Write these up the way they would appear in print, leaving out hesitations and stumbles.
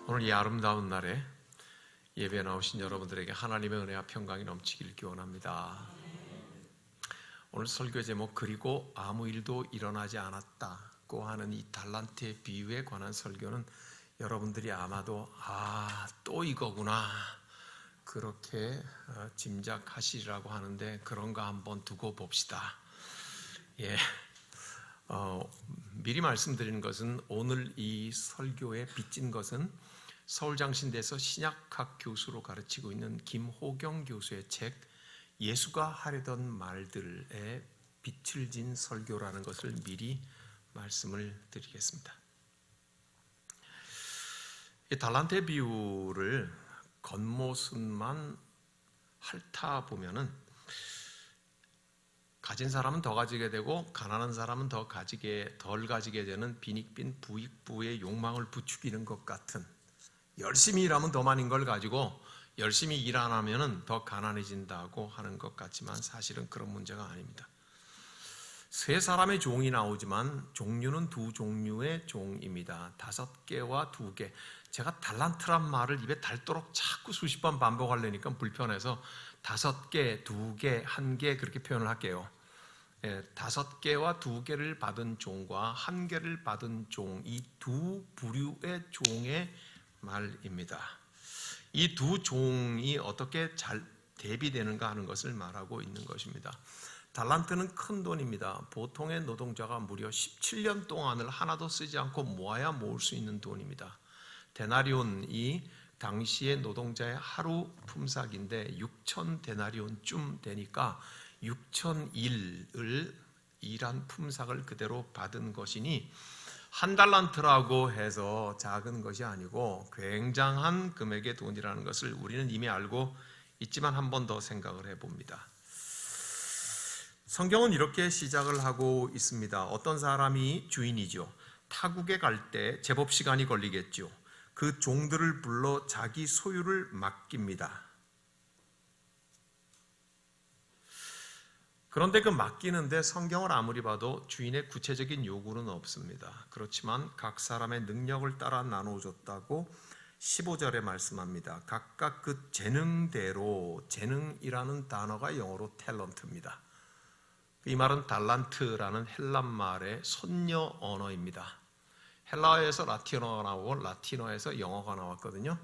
오늘 이 아름다운 날에 예배에 나오신 여러분들에게 하나님의 은혜와 평강이 넘치길 기원합니다. 오늘 설교 제목 그리고 아무 일도 일어나지 않았다고 하는 이 달란트의 비유에 관한 설교는 여러분들이 아마도 또 이거구나 그렇게 짐작하시리라고 하는데 그런가 한번 두고 봅시다. 미리 말씀드리는 것은 오늘 이 설교에 빚진 것은 서울장신대에서 신약학 교수로 가르치고 있는 김호경 교수의 책 예수가 하려던 말들에 빛을 진 설교라는 것을 미리 말씀을 드리겠습니다. 이 달란트의 비유를 겉모습만 핥아보면은 가진 사람은 더 가지게 되고 가난한 사람은 덜 가지게 되는 빈익빈 부익부의 욕망을 부추기는 것 같은, 열심히 일하면 더 많은 걸 가지고 열심히 일 안 하면 더 가난해진다고 하는 것 같지만 사실은 그런 문제가 아닙니다. 세 사람의 종이 나오지만 종류는 두 종류의 종입니다. 5개와 2개. 제가 달란트란 말을 입에 닳도록 자꾸 수십 번 반복하려니까 불편해서 5개, 2개, 1개 그렇게 표현을 할게요. 5개와 2개를 받은 종과 1개를 받은 종, 이 두 부류의 종의 말입니다. 이 두 종이 어떻게 잘 대비되는가 하는 것을 말하고 있는 것입니다. 달란트는 큰 돈입니다. 보통의 노동자가 무려 17년 동안을 하나도 쓰지 않고 모아야 모을 수 있는 돈입니다. 데나리온이 당시의 노동자의 하루 품삯인데 6천 데나리온쯤 되니까 6,000일을 일한 품삯을 그대로 받은 것이니 한 달란트라고 해서 작은 것이 아니고 굉장한 금액의 돈이라는 것을 우리는 이미 알고 있지만 한 번 더 생각을 해봅니다. 성경은 이렇게 시작을 하고 있습니다. 어떤 사람이 주인이죠. 타국에 갈 때 제법 시간이 걸리겠죠. 그 종들을 불러 자기 소유를 맡깁니다. 그런데 그 맡기는데 성경을 아무리 봐도 주인의 구체적인 요구는 없습니다. 그렇지만 각 사람의 능력을 따라 나눠줬다고 15절에 말씀합니다. 각각 그 재능대로, 재능이라는 단어가 영어로 탤런트입니다. 이 말은 달란트라는 헬란 말의 손녀 언어입니다. 헬라어에서 라틴어가 나오고 라틴어에서 영어가 나왔거든요.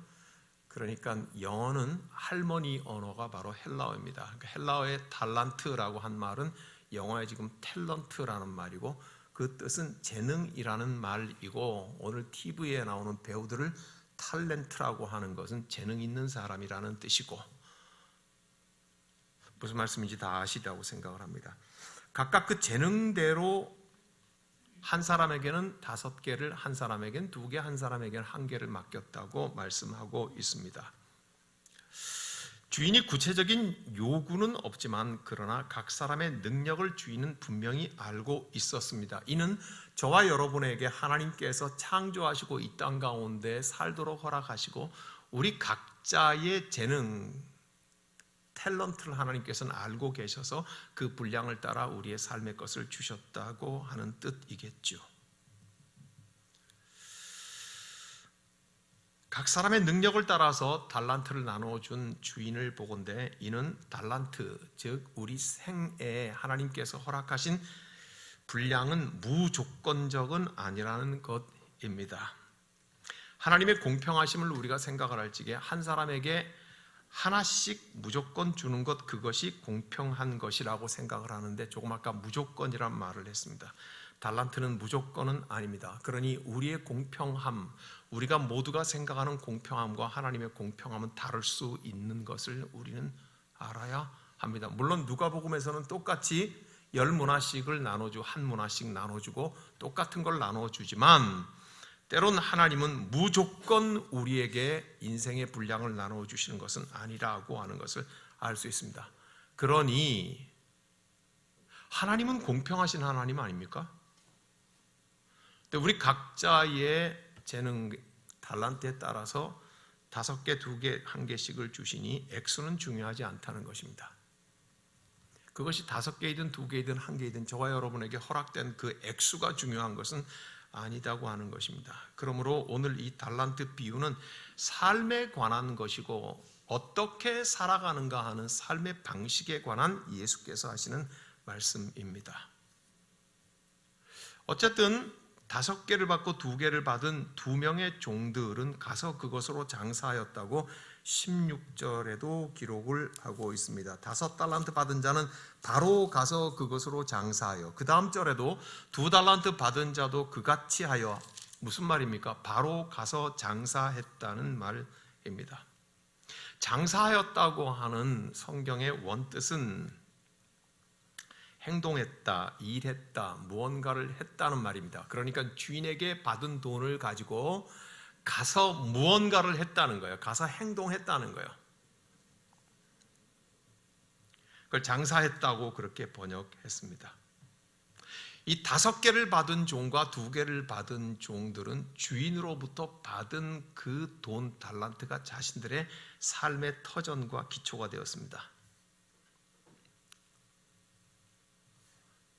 그러니까 영어는 할머니 언어가 바로 헬라어입니다. 그러니까 헬라어의 달란트라고 한 말은 영어에 지금 탤런트라는 말이고 그 뜻은 재능이라는 말이고 오늘 TV에 나오는 배우들을 탤런트라고 하는 것은 재능 있는 사람이라는 뜻이고 무슨 말씀인지 다 아시다고 생각을 합니다. 각각 그 재능대로 한 사람에게는 5개를, 한 사람에게는 2개, 한 사람에게는 1개를 맡겼다고 말씀하고 있습니다. 주인이 구체적인 요구는 없지만 그러나 각 사람의 능력을 주인은 분명히 알고 있었습니다. 이는 저와 여러분에게 하나님께서 창조하시고 이 땅 가운데 살도록 허락하시고 우리 각자의 재능, 탤런트를 하나님께서는 알고 계셔서 그 분량을 따라 우리의 삶의 것을 주셨다고 하는 뜻이겠죠. 각 사람의 능력을 따라서 달란트를 나눠준 주인을 보건대 이는 달란트, 즉 우리 생에 하나님께서 허락하신 분량은 무조건적은 아니라는 것입니다. 하나님의 공평하심을 우리가 생각을 할 적에 한 사람에게 하나씩 무조건 주는 것, 그것이 공평한 것이라고 생각을 하는데 조금 아까 무조건이란 말을 했습니다. 달란트는 무조건은 아닙니다. 그러니 우리의 공평함, 우리가 모두가 생각하는 공평함과 하나님의 공평함은 다를 수 있는 것을 우리는 알아야 합니다. 물론 누가복음에서는 똑같이 10문화씩을 나눠주고 한 문화씩 나눠주고 똑같은 걸 나눠주지만 때론 하나님은 무조건 우리에게 인생의 분량을 나눠주시는 것은 아니라고 하는 것을 알 수 있습니다. 그러니 하나님은 공평하신 하나님 아닙니까? 우리 각자의 재능, 달란트에 따라서 5개, 2개, 1개씩을 주시니 액수는 중요하지 않다는 것입니다. 그것이 5개이든 2개이든 1개이든 저와 여러분에게 허락된 그 액수가 중요한 것은 아니다고 하는 것입니다. 그러므로 오늘 이 달란트 비유는 삶에 관한 것이고 어떻게 살아가는가 하는 삶의 방식에 관한 예수께서 하시는 말씀입니다. 어쨌든 5개를 받고 2개를 받은 2명의 종들은 가서 그것으로 장사하였다고 16절에도 기록을 하고 있습니다. 5달란트 받은 자는 바로 가서 그것으로 장사하여, 그 다음 절에도 2달란트 받은 자도 그같이 하여, 무슨 말입니까? 바로 가서 장사했다는 말입니다. 장사하였다고 하는 성경의 원뜻은 행동했다, 일했다, 무언가를 했다는 말입니다. 그러니까 주인에게 받은 돈을 가지고 가서 무언가를 했다는 거예요. 가서 행동했다는 거예요. 그걸 장사했다고 그렇게 번역했습니다. 이 5개를 받은 종과 2개를 받은 종들은 주인으로부터 받은 그 돈 달란트가 자신들의 삶의 터전과 기초가 되었습니다.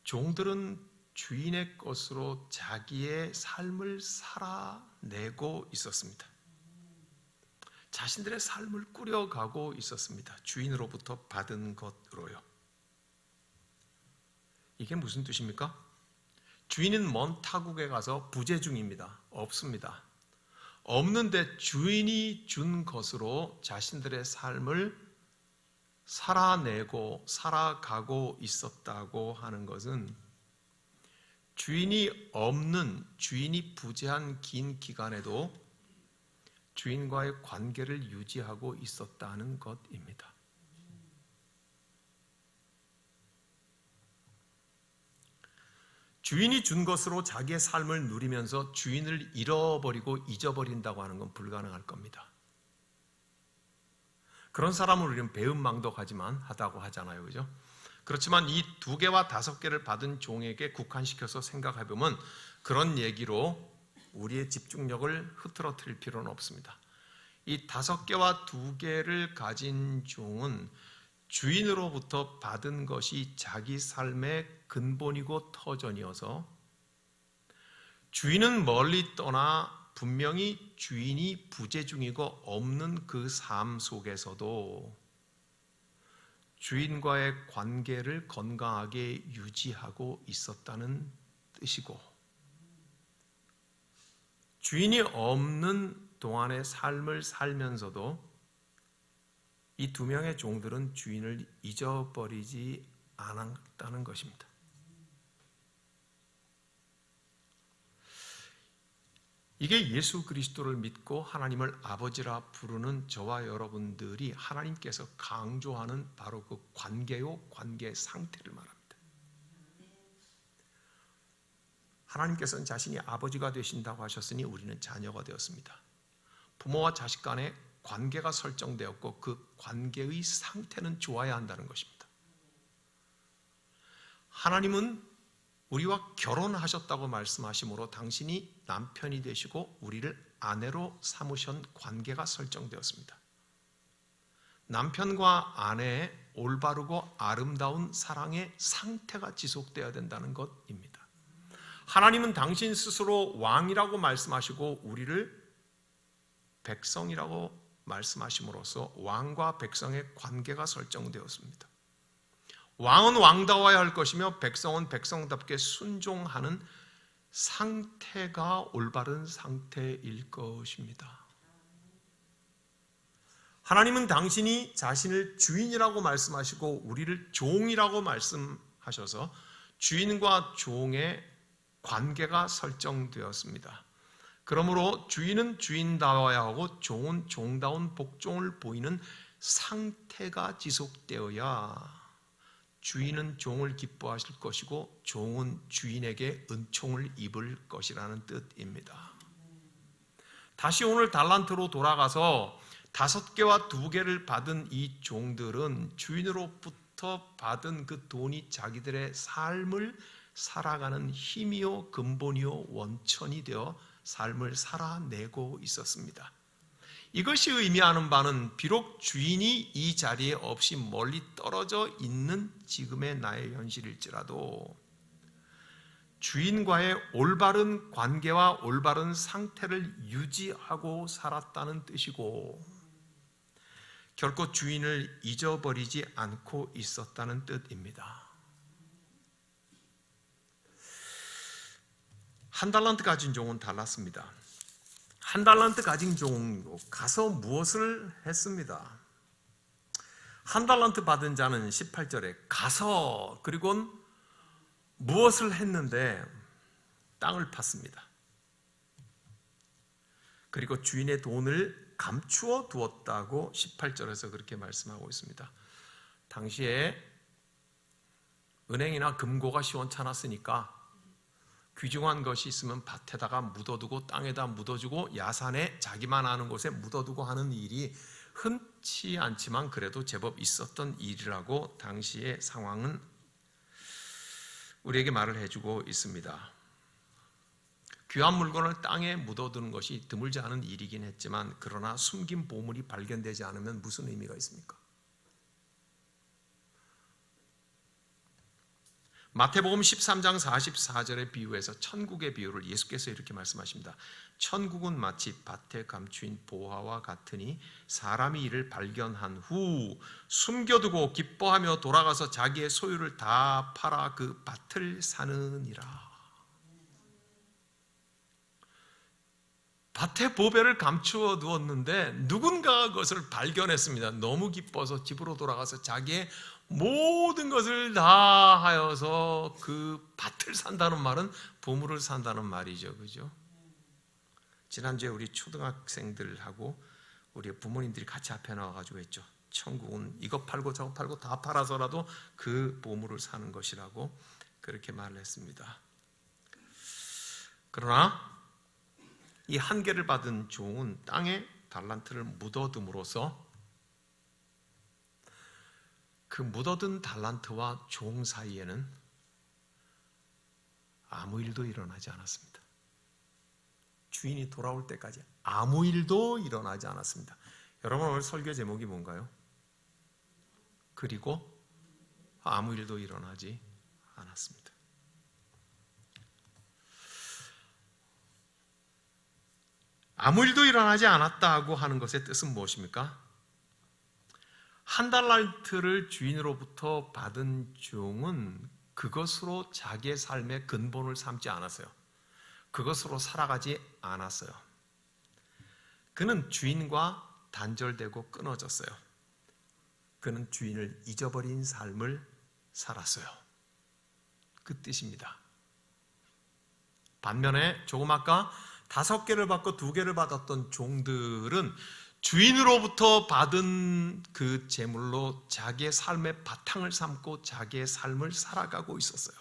종들은 주인의 것으로 자기의 삶을 살아내고 있었습니다. 자신들의 삶을 꾸려가고 있었습니다. 주인으로부터 받은 것으로요. 이게 무슨 뜻입니까? 주인은 먼 타국에 가서 부재 중입니다. 없습니다. 없는데 주인이 준 것으로 자신들의 삶을 살아내고 살아가고 있었다고 하는 것은 주인이 없는, 주인이 부재한 긴 기간에도 주인과의 관계를 유지하고 있었다는 것입니다. 주인이 준 것으로 자기의 삶을 누리면서 주인을 잃어버리고 잊어버린다고 하는 건 불가능할 겁니다. 그런 사람을 우리는 배은망덕하지만 하다고 하잖아요. 그죠? 그렇지만 이 2개와 5개를 받은 종에게 국한시켜서 생각해보면 그런 얘기로 우리의 집중력을 흐트러뜨릴 필요는 없습니다. 이 5개와 2개를 가진 종은 주인으로부터 받은 것이 자기 삶의 근본이고 터전이어서 주인은 멀리 떠나 분명히 주인이 부재 중이고 없는 그 삶 속에서도 주인과의 관계를 건강하게 유지하고 있었다는 뜻이고, 주인이 없는 동안의 삶을 살면서도 이 2명의 종들은 주인을 잊어버리지 않았다는 것입니다. 이게 예수 그리스도를 믿고 하나님을 아버지라 부르는 저와 여러분들이 하나님께서 강조하는 바로 그 관계요, 관계 상태를 말합니다. 하나님께서는 자신이 아버지가 되신다고 하셨으니 우리는 자녀가 되었습니다. 부모와 자식 간의 관계가 설정되었고 그 관계의 상태는 좋아야 한다는 것입니다. 하나님은 우리와 결혼하셨다고 말씀하시므로 당신이 남편이 되시고 우리를 아내로 삼으신 관계가 설정되었습니다. 남편과 아내의 올바르고 아름다운 사랑의 상태가 지속되어야 된다는 것입니다. 하나님은 당신 스스로 왕이라고 말씀하시고 우리를 백성이라고 말씀하심으로써 왕과 백성의 관계가 설정되었습니다. 왕은 왕다워야 할 것이며 백성은 백성답게 순종하는 상태가 올바른 상태일 것입니다. 하나님은 당신이 자신을 주인이라고 말씀하시고 우리를 종이라고 말씀하셔서 주인과 종의 관계가 설정되었습니다. 그러므로 주인은 주인다워야 하고 종은 종다운 복종을 보이는 상태가 지속되어야 주인은 종을 기뻐하실 것이고 종은 주인에게 은총을 입을 것이라는 뜻입니다. 다시 오늘 달란트로 돌아가서 5개와 2개를 받은 이 종들은 주인으로부터 받은 그 돈이 자기들의 삶을 살아가는 힘이요 근본이요 원천이 되어 삶을 살아내고 있었습니다. 이것이 의미하는 바는 비록 주인이 이 자리에 없이 멀리 떨어져 있는 지금의 나의 현실일지라도 주인과의 올바른 관계와 올바른 상태를 유지하고 살았다는 뜻이고, 결코 주인을 잊어버리지 않고 있었다는 뜻입니다. 한 달란트 가진 종은 달랐습니다. 한 달란트 가진 종도 가서 무엇을 했습니다? 한 달란트 받은 자는 18절에 가서 그리고 무엇을 했는데 땅을 팠습니다. 그리고 주인의 돈을 감추어 두었다고 18절에서 그렇게 말씀하고 있습니다. 당시에 은행이나 금고가 시원찮았으니까 귀중한 것이 있으면 밭에다가 묻어두고 땅에다 묻어주고 야산에 자기만 아는 곳에 묻어두고 하는 일이 흔치 않지만 그래도 제법 있었던 일이라고 당시의 상황은 우리에게 말을 해주고 있습니다. 귀한 물건을 땅에 묻어두는 것이 드물지 않은 일이긴 했지만, 그러나 숨긴 보물이 발견되지 않으면 무슨 의미가 있습니까? 마태복음 13장 44절의 비유에서 천국의 비유를 예수께서 이렇게 말씀하십니다. 천국은 마치 밭에 감추인 보화와 같으니 사람이 이를 발견한 후 숨겨두고 기뻐하며 돌아가서 자기의 소유를 다 팔아 그 밭을 사느니라. 밭에 보배를 감추어 두었는데 누군가가 그것을 발견했습니다. 너무 기뻐서 집으로 돌아가서 자기의 모든 것을 다 하여서 그 밭을 산다는 말은 보물을 산다는 말이죠. 그죠? 지난주에 우리 초등학생들하고 우리 부모님들이 같이 앞에 나와가지고 했죠. 천국은 이거 팔고 저거 팔고 다 팔아서라도 그 보물을 사는 것이라고 그렇게 말을 했습니다. 그러나 이 한 개를 받은 종은 땅에 달란트를 묻어둠으로써 그 묻어둔 달란트와 종 사이에는 아무 일도 일어나지 않았습니다. 주인이 돌아올 때까지 아무 일도 일어나지 않았습니다. 여러분, 오늘 설교 제목이 뭔가요? 그리고 아무 일도 일어나지 않았습니다. 아무 일도 일어나지 않았다고 하는 것의 뜻은 무엇입니까? 한 달란트를 주인으로부터 받은 종은 그것으로 자기의 삶의 근본을 삼지 않았어요. 그것으로 살아가지 않았어요. 그는 주인과 단절되고 끊어졌어요. 그는 주인을 잊어버린 삶을 살았어요. 그 뜻입니다. 반면에 조금 아까 5개를 받고 2개를 받았던 종들은 주인으로부터 받은 그 재물로 자기의 삶의 바탕을 삼고 자기의 삶을 살아가고 있었어요.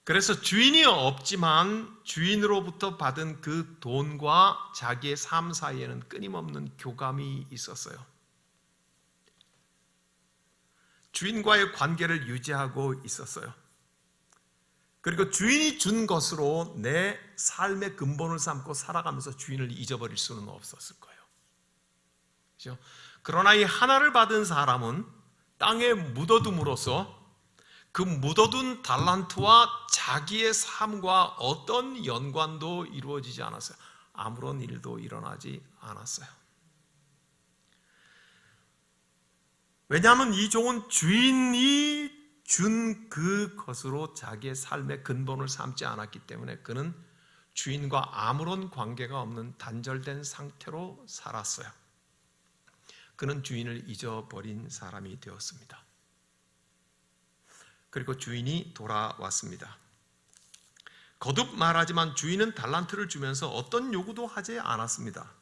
그래서 주인이 없지만 주인으로부터 받은 그 돈과 자기의 삶 사이에는 끊임없는 교감이 있었어요. 주인과의 관계를 유지하고 있었어요. 그리고 주인이 준 것으로 내 삶의 근본을 삼고 살아가면서 주인을 잊어버릴 수는 없었을 거예요. 그렇죠? 그러나 이 하나를 받은 사람은 땅에 묻어둠으로써 그 묻어둔 달란트와 자기의 삶과 어떤 연관도 이루어지지 않았어요. 아무런 일도 일어나지 않았어요. 왜냐하면 이 종은 주인이 준 그것으로 자기의 삶의 근본을 삼지 않았기 때문에 그는 주인과 아무런 관계가 없는 단절된 상태로 살았어요. 그는 주인을 잊어버린 사람이 되었습니다. 그리고 주인이 돌아왔습니다. 거듭 말하지만 주인은 달란트를 주면서 어떤 요구도 하지 않았습니다.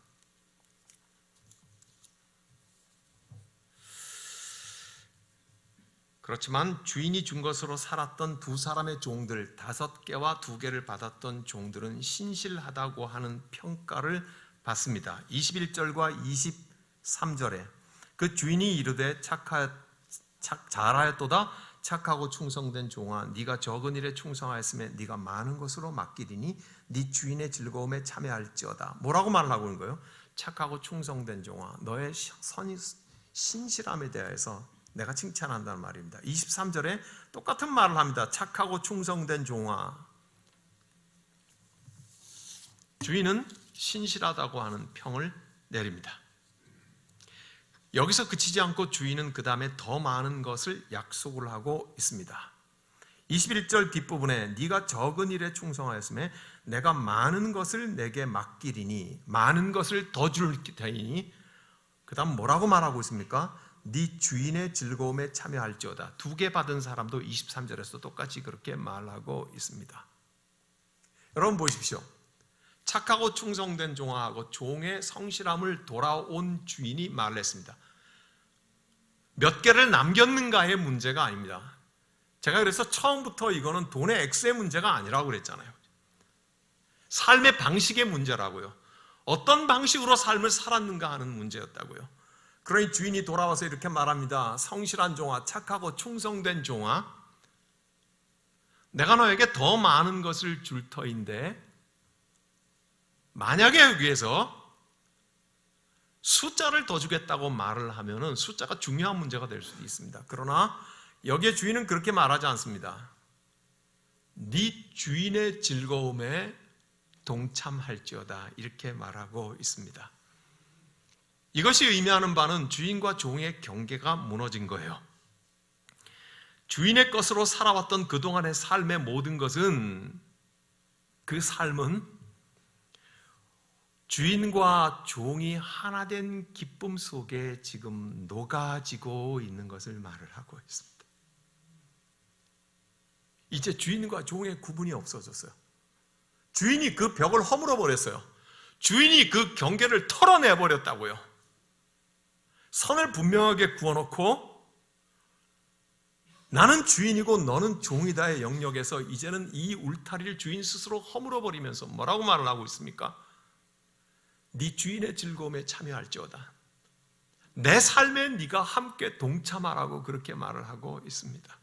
그렇지만 주인이 준 것으로 살았던 2사람의 종들, 5개와 2개를 받았던 종들은 신실하다고 하는 평가를 받습니다. 21절과 23절에 그 주인이 이르되 잘하였도다 착하고 충성된 종아, 네가 적은 일에 충성하였으며 네가 많은 것으로 맡기리니 네 주인의 즐거움에 참여할지어다. 뭐라고 말을 하고 있는 거예요? 착하고 충성된 종아, 너의 신실함에 대해서 내가 칭찬한다는 말입니다. 23절에 똑같은 말을 합니다. 착하고 충성된 종아. 주인은 신실하다고 하는 평을 내립니다. 여기서 그치지 않고 주인은 그 다음에 더 많은 것을 약속을 하고 있습니다. 21절 뒷부분에 네가 적은 일에 충성하였음에 내가 많은 것을 내게 맡기리니 많은 것을 더 줄 테니 그 다음 뭐라고 말하고 있습니까? 네 주인의 즐거움에 참여할지어다. 2개 받은 사람도 23절에서 똑같이 그렇게 말하고 있습니다. 여러분 보십시오. 착하고 충성된 종하고 종의 성실함을 돌아온 주인이 말을 했습니다. 몇 개를 남겼는가의 문제가 아닙니다. 제가 그래서 처음부터 이거는 돈의 액수의 문제가 아니라고 그랬잖아요. 삶의 방식의 문제라고요. 어떤 방식으로 삶을 살았는가 하는 문제였다고요. 그러니 주인이 돌아와서 이렇게 말합니다. 성실한 종아, 착하고 충성된 종아, 내가 너에게 더 많은 것을 줄 터인데 만약에 여기에서 숫자를 더 주겠다고 말을 하면은 숫자가 중요한 문제가 될 수도 있습니다. 그러나 여기에 주인은 그렇게 말하지 않습니다. 네 주인의 즐거움에 동참할지어다 이렇게 말하고 있습니다. 이것이 의미하는 바는 주인과 종의 경계가 무너진 거예요. 주인의 것으로 살아왔던 그동안의 삶의 모든 것은, 그 삶은 주인과 종이 하나 된 기쁨 속에 지금 녹아지고 있는 것을 말을 하고 있습니다. 이제 주인과 종의 구분이 없어졌어요. 주인이 그 벽을 허물어 버렸어요. 주인이 그 경계를 털어내버렸다고요. 선을 분명하게 구워놓고 나는 주인이고 너는 종이다의 영역에서 이제는 이 울타리를 주인 스스로 허물어버리면서 뭐라고 말을 하고 있습니까? 네 주인의 즐거움에 참여할지어다. 내 삶에 네가 함께 동참하라고 그렇게 말을 하고 있습니다.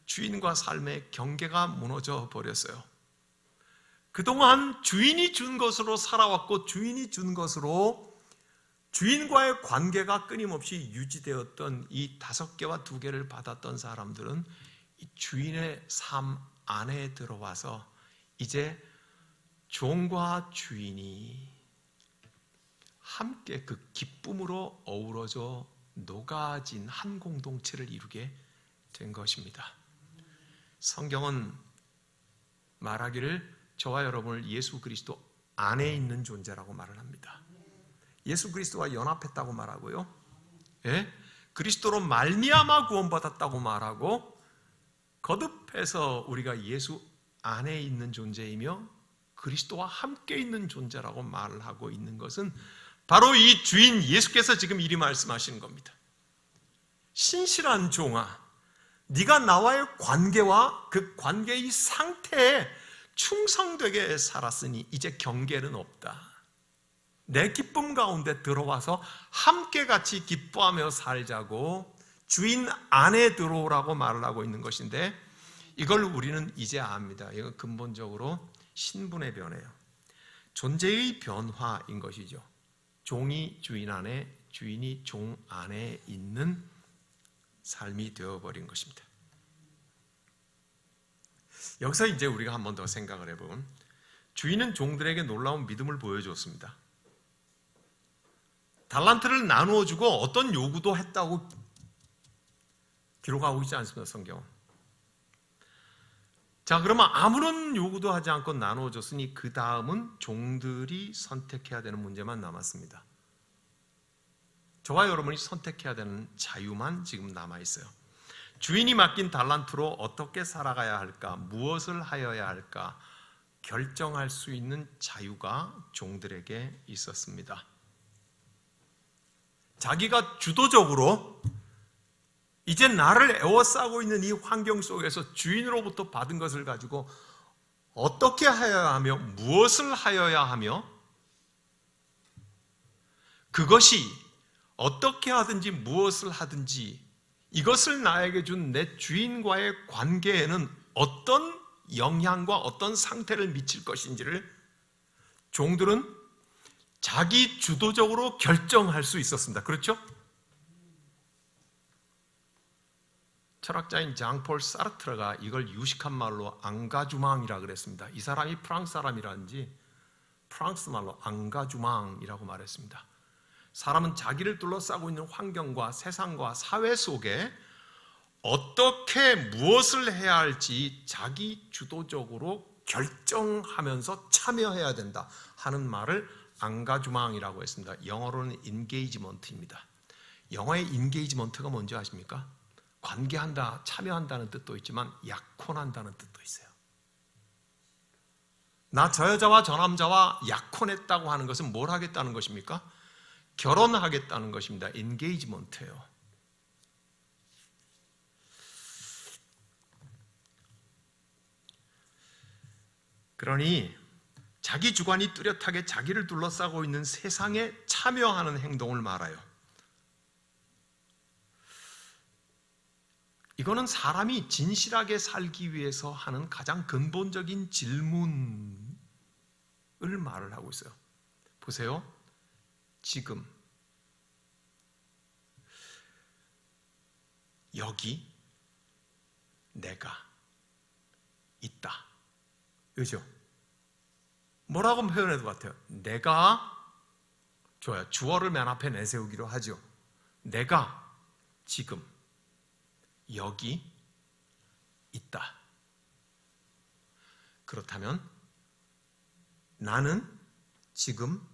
주인과 삶의 경계가 무너져 버렸어요. 그동안 주인이 준 것으로 살아왔고 주인이 준 것으로 주인과의 관계가 끊임없이 유지되었던 이 5개와 2개를 받았던 사람들은 이 주인의 삶 안에 들어와서 이제 종과 주인이 함께 그 기쁨으로 어우러져 녹아진 한 공동체를 이루게 된 것입니다. 성경은 말하기를 저와 여러분을 예수 그리스도 안에 있는 존재라고 말을 합니다. 예수 그리스도와 연합했다고 말하고요. 예? 그리스도로 말미암아 구원받았다고 말하고 거듭해서 우리가 예수 안에 있는 존재이며 그리스도와 함께 있는 존재라고 말을 하고 있는 것은 바로 이 주인 예수께서 지금 이리 말씀하시는 겁니다. 신실한 종아, 네가 나와의 관계와 그 관계의 상태에 충성되게 살았으니 이제 경계는 없다. 내 기쁨 가운데 들어와서 함께 같이 기뻐하며 살자고 주인 안에 들어오라고 말을 하고 있는 것인데 이걸 우리는 이제 압니다. 이건 근본적으로 신분의 변화예요. 존재의 변화인 것이죠. 종이 주인 안에, 주인이 종 안에 있는 삶이 되어버린 것입니다. 여기서 이제 우리가 한 번 더 생각을 해보면 주인은 종들에게 놀라운 믿음을 보여주었습니다. 달란트를 나누어 주고 어떤 요구도 했다고 기록하고 있지 않습니까, 성경은? 자, 그러면 아무런 요구도 하지 않고 나누어 줬으니 그 다음은 종들이 선택해야 되는 문제만 남았습니다. 저와 여러분이 선택해야 되는 자유만 지금 남아있어요. 주인이 맡긴 달란트로 어떻게 살아가야 할까, 무엇을 하여야 할까 결정할 수 있는 자유가 종들에게 있었습니다. 자기가 주도적으로 이제 나를 에워싸고 있는 이 환경 속에서 주인으로부터 받은 것을 가지고 어떻게 하여야 하며 무엇을 하여야 하며 그것이 어떻게 하든지 무엇을 하든지 이것을 나에게 준 내 주인과의 관계에는 어떤 영향과 어떤 상태를 미칠 것인지를 종들은 자기 주도적으로 결정할 수 있었습니다. 그렇죠? 철학자인 장폴 사르트르가 이걸 유식한 말로 앙가주망이라고 그랬습니다. 이 사람이 프랑스 사람이라는지 프랑스 말로 앙가주망이라고 말했습니다. 사람은 자기를 둘러싸고 있는 환경과 세상과 사회 속에 어떻게 무엇을 해야 할지 자기 주도적으로 결정하면서 참여해야 된다 하는 말을 앙가주망이라고 했습니다. 영어로는 인게이지먼트입니다. 영어의 인게이지먼트가 뭔지 아십니까? 관계한다, 참여한다는 뜻도 있지만 약혼한다는 뜻도 있어요. 나 저 여자와 저 남자와 약혼했다고 하는 것은 뭘 하겠다는 것입니까? 결혼하겠다는 것입니다. 인게이지먼트예요. 그러니 자기 주관이 뚜렷하게 자기를 둘러싸고 있는 세상에 참여하는 행동을 말해요. 이거는 사람이 진실하게 살기 위해서 하는 가장 근본적인 질문을 말을 하고 있어요. 보세요. 지금 여기 내가 있다. 그죠? 뭐라고 표현해도 같아요. 내가 좋아요. 주어를 맨 앞에 내세우기로 하죠. 내가 지금 여기 있다. 그렇다면 나는 지금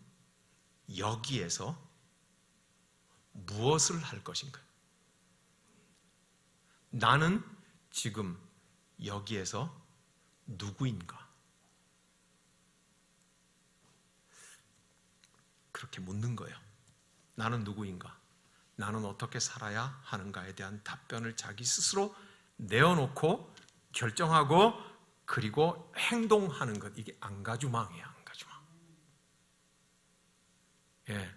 여기에서 무엇을 할 것인가? 나는 지금 여기에서 누구인가? 그렇게 묻는 거예요. 나는 누구인가? 나는 어떻게 살아야 하는가에 대한 답변을 자기 스스로 내어놓고 결정하고 그리고 행동하는 것. 이게 앙가주망이에요. 앙가주망. 예.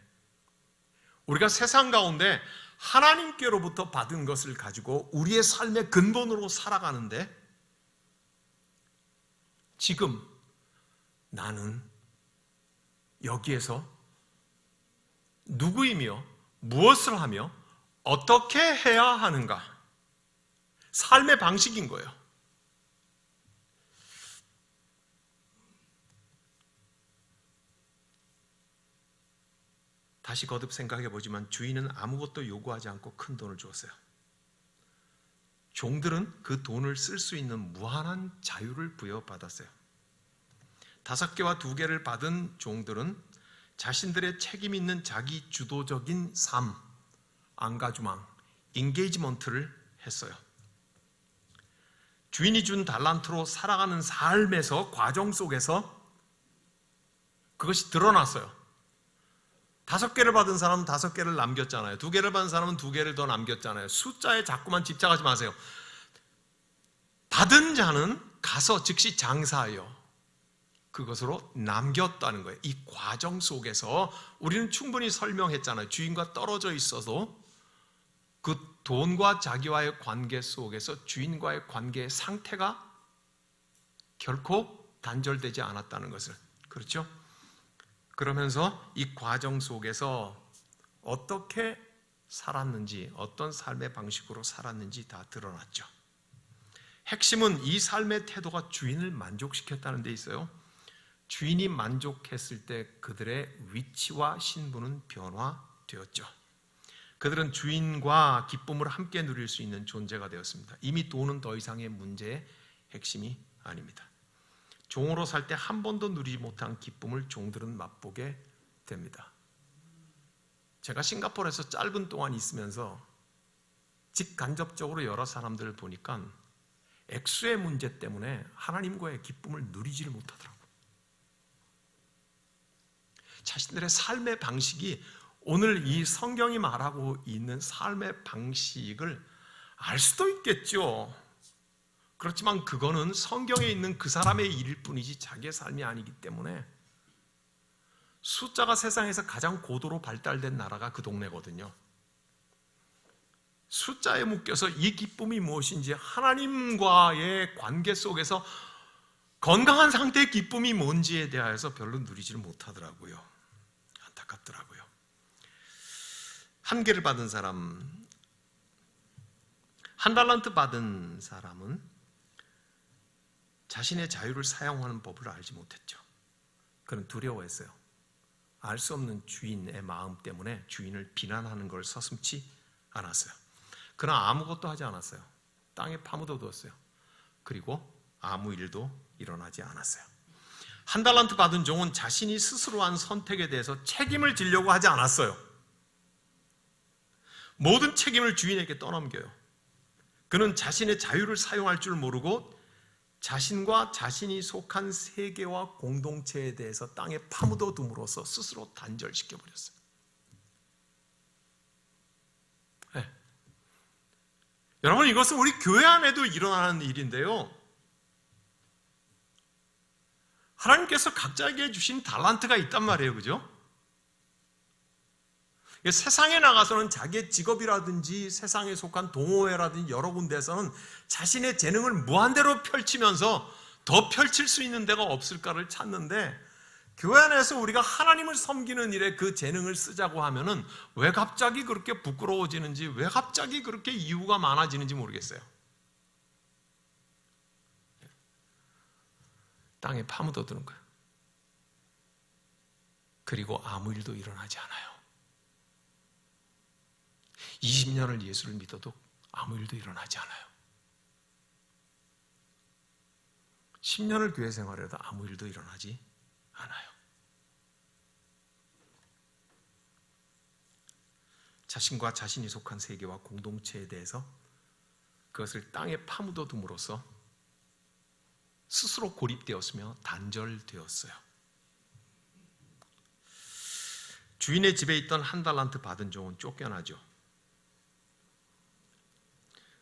우리가 세상 가운데 하나님께로부터 받은 것을 가지고 우리의 삶의 근본으로 살아가는데 지금 나는 여기에서 누구이며 무엇을 하며 어떻게 해야 하는가? 삶의 방식인 거예요. 다시 거듭 생각해 보지만 주인은 아무것도 요구하지 않고 큰 돈을 주었어요. 종들은 그 돈을 쓸 수 있는 무한한 자유를 부여받았어요. 5개와 2개를 받은 종들은 자신들의 책임 있는 자기 주도적인 삶, 앙가주망, 인게이지먼트를 했어요. 주인이 준 달란트로 살아가는 삶에서 과정 속에서 그것이 드러났어요. 5개를 받은 사람은 5개를 남겼잖아요. 2개를 받은 사람은 2개를 더 남겼잖아요. 숫자에 자꾸만 집착하지 마세요. 받은 자는 가서 즉시 장사하여 그것으로 남겼다는 거예요. 이 과정 속에서 우리는 충분히 설명했잖아요. 주인과 떨어져 있어도 그 돈과 자기와의 관계 속에서 주인과의 관계의 상태가 결코 단절되지 않았다는 것을. 그렇죠? 그러면서 이 과정 속에서 어떻게 살았는지, 어떤 삶의 방식으로 살았는지 다 드러났죠. 핵심은 이 삶의 태도가 주인을 만족시켰다는 데 있어요. 주인이 만족했을 때 그들의 위치와 신분은 변화되었죠. 그들은 주인과 기쁨을 함께 누릴 수 있는 존재가 되었습니다. 이미 돈은 더 이상의 문제의 핵심이 아닙니다. 종으로 살 때 한 번도 누리지 못한 기쁨을 종들은 맛보게 됩니다. 제가 싱가포르에서 짧은 동안 있으면서 직간접적으로 여러 사람들을 보니까 액수의 문제 때문에 하나님과의 기쁨을 누리지를 못하더라고요. 자신들의 삶의 방식이 오늘 이 성경이 말하고 있는 삶의 방식을 알 수도 있겠죠. 그렇지만 그거는 성경에 있는 그 사람의 일일 뿐이지 자기의 삶이 아니기 때문에 숫자가 세상에서 가장 고도로 발달된 나라가 그 동네거든요. 숫자에 묶여서 이 기쁨이 무엇인지 하나님과의 관계 속에서 건강한 상태의 기쁨이 뭔지에 대하여서 별로 누리지를 못하더라고요. 안타깝더라고요. 1개를 받은 사람, 한 달란트 받은 사람은 자신의 자유를 사용하는 법을 알지 못했죠. 그는 두려워했어요. 알 수 없는 주인의 마음 때문에 주인을 비난하는 걸 서슴지 않았어요. 그러나 아무것도 하지 않았어요. 땅에 파묻어 두었어요. 그리고 아무 일도 일어나지 않았어요. 한 달란트 받은 종은 자신이 스스로 한 선택에 대해서 책임을 지려고 하지 않았어요. 모든 책임을 주인에게 떠넘겨요. 그는 자신의 자유를 사용할 줄 모르고 자신과 자신이 속한 세계와 공동체에 대해서 땅에 파묻어 둠으로써 스스로 단절시켜버렸어요. 네. 여러분, 이것은 우리 교회 안에도 일어나는 일인데요. 하나님께서 각자에게 주신 달란트가 있단 말이에요. 그죠? 세상에 나가서는 자기의 직업이라든지 세상에 속한 동호회라든지 여러 군데에서는 자신의 재능을 무한대로 펼치면서 더 펼칠 수 있는 데가 없을까를 찾는데, 교회 안에서 우리가 하나님을 섬기는 일에 그 재능을 쓰자고 하면은 왜 갑자기 그렇게 부끄러워지는지, 왜 갑자기 그렇게 이유가 많아지는지 모르겠어요. 땅에 파묻어 두는 거예요. 그리고 아무 일도 일어나지 않아요. 20년을 예수를 믿어도 아무 일도 일어나지 않아요. 10년을 교회 생활해도 아무 일도 일어나지 않아요. 자신과 자신이 속한 세계와 공동체에 대해서 그것을 땅에 파묻어 둠으로써 스스로 고립되었으며 단절되었어요. 주인의 집에 있던 한 달란트 받은 종은 쫓겨나죠.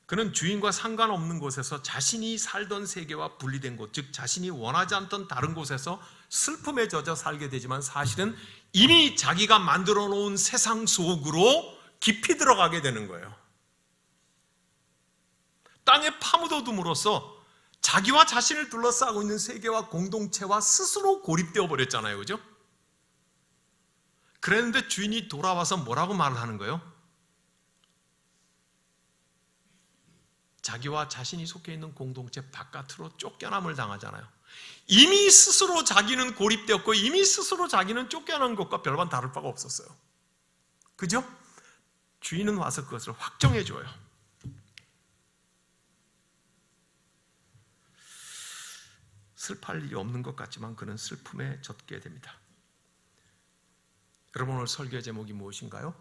그는 주인과 상관없는 곳에서 자신이 살던 세계와 분리된 곳, 즉 자신이 원하지 않던 다른 곳에서 슬픔에 젖어 살게 되지만 사실은 이미 자기가 만들어 놓은 세상 속으로 깊이 들어가게 되는 거예요. 땅에 파묻어 둠으로써 자기와 자신을 둘러싸고 있는 세계와 공동체와 스스로 고립되어 버렸잖아요. 그죠? 그랬는데 주인이 돌아와서 뭐라고 말을 하는 거예요? 자기와 자신이 속해 있는 공동체 바깥으로 쫓겨남을 당하잖아요. 이미 스스로 자기는 고립되었고 이미 스스로 자기는 쫓겨난 것과 별반 다를 바가 없었어요. 그죠? 주인은 와서 그것을 확정해 줘요. 슬퍼할 일이 없는 것 같지만 그는 슬픔에 젖게 됩니다. 여러분, 오늘 설교의 제목이 무엇인가요?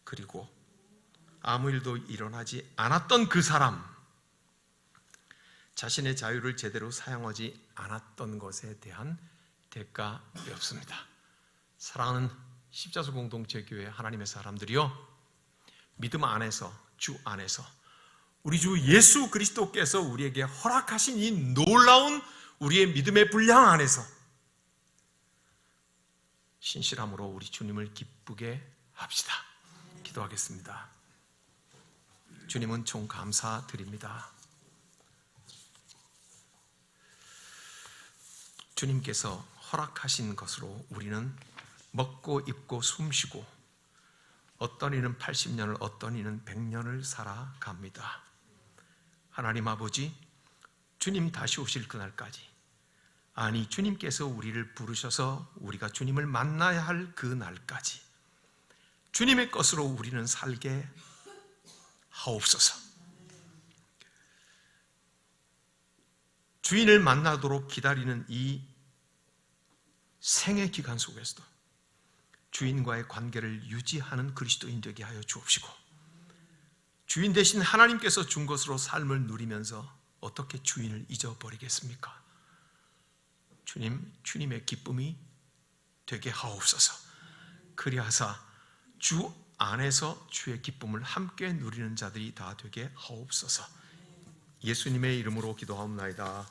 그리고 아무 일도 일어나지 않았던 그 사람, 자신의 자유를 제대로 사용하지 않았던 것에 대한 대가였습니다. 사랑하는 십자수 공동체 교회 하나님의 사람들이요, 믿음 안에서, 주 안에서 우리 주 예수 그리스도께서 우리에게 허락하신 이 놀라운 우리의 믿음의 분량 안에서 신실함으로 우리 주님을 기쁘게 합시다. 기도하겠습니다. 주님은 총 감사드립니다. 주님께서 허락하신 것으로 우리는 먹고 입고 숨쉬고 어떤 이는 80년을 어떤 이는 100년을 살아갑니다. 하나님 아버지, 주님 다시 오실 그날까지, 아니 주님께서 우리를 부르셔서 우리가 주님을 만나야 할 그 날까지 주님의 것으로 우리는 살게 하옵소서. 주인을 만나도록 기다리는 이 생의 기간 속에서도 주인과의 관계를 유지하는 그리스도인 되게 하여 주옵시고, 주인 대신 하나님께서 준 것으로 삶을 누리면서 어떻게 주인을 잊어버리겠습니까? 주님의 기쁨이 되게 하옵소서. 그리하사 주 안에서 주의 기쁨을 함께 누리는 자들이 다 되게 하옵소서. 예수님의 이름으로 기도하옵나이다.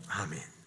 아멘.